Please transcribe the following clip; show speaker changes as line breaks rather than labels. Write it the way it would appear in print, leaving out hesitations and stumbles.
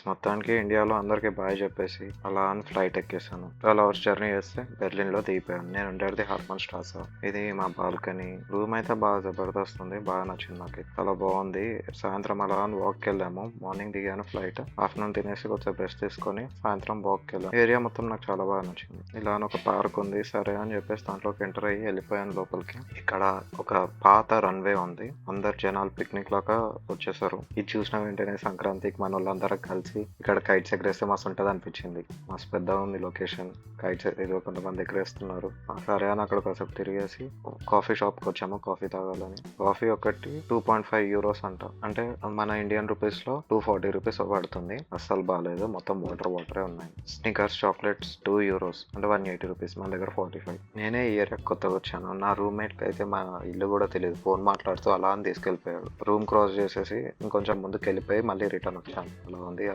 మొత్తానికి ఇండియాలో అందరికి బాయ్ చెప్పేసి అలా అని ఫ్లైట్ ఎక్కేసాను. 12 అవర్స్ జర్నీ చేస్తే బెర్లిన్ లో దిగిపోయాను. నేను ఉండేది హార్మన్ స్ట్రాస. ఇది మా బాల్కనీ. రూమ్ అయితే బాగా జబర్దస్త్ ఉంది. బాగా నచ్చింది నాకు. చాలా బాగుంది. సాయంత్రం అలా అని వాక్ వెళ్ళాము. మార్నింగ్ దిగాను ఫ్లైట్. ఆఫ్టర్నూన్ తినేసి కొంచెం రెస్ట్ తీసుకొని సాయంత్రం వాక్ వెళ్ళాను. ఏరియా మొత్తం నాకు చాలా బాగా నచ్చింది. ఇలా అని ఒక పార్క్ ఉంది. సరే అని చెప్పేసి దాంట్లోకి ఎంటర్ అయ్యి వెళ్ళిపోయాను లోపలికి. ఇక్కడ ఒక పాత రన్వే ఉంది. అందరు జనాలు పిక్నిక్ లాగా వచ్చేసారు. ఇది చూసిన వెంటనే సంక్రాంతికి మన వాళ్ళందరం కలిసి ఇక్కడ కైట్స్ ఎగరేస్తే మస్తు ఉంటది అనిపించింది. మస్తు పెద్ద ఉంది లొకేషన్. కైట్స్ ఏదో కొంతమంది ఎగరేస్తున్నారు. సరే అని అక్కడ కాసేపు తిరిగేసి కాఫీ షాప్ కి వచ్చాము కాఫీ తాగాలని. కాఫీ ఒకటి 2.5 euros అంట. అంటే మన ఇండియన్ రూపీస్ లో 240 రూపీస్ పడుతుంది. అస్సలు బాగాలేదు. మొత్తం వాటరే ఉన్నాయి. స్నికర్స్ చాక్లెట్స్ 2 euros అంటే 180 రూపీస్. మన దగ్గర 45. నేనే ఈ ఏరియా కొత్తగా వచ్చాను. నా రూమ్మేట్ కి అయితే మా ఇల్లు కూడా తెలియదు. ఫోన్ మాట్లాడుతూ అలా అని తీసుకెళ్లిపోయాడు. రూమ్ క్రాస్ చేసేసి ఇంకొంచెం ముందుకు వెళ్ళిపోయి మళ్ళీ రిటర్న్ వచ్చాను. అలా ఉంది.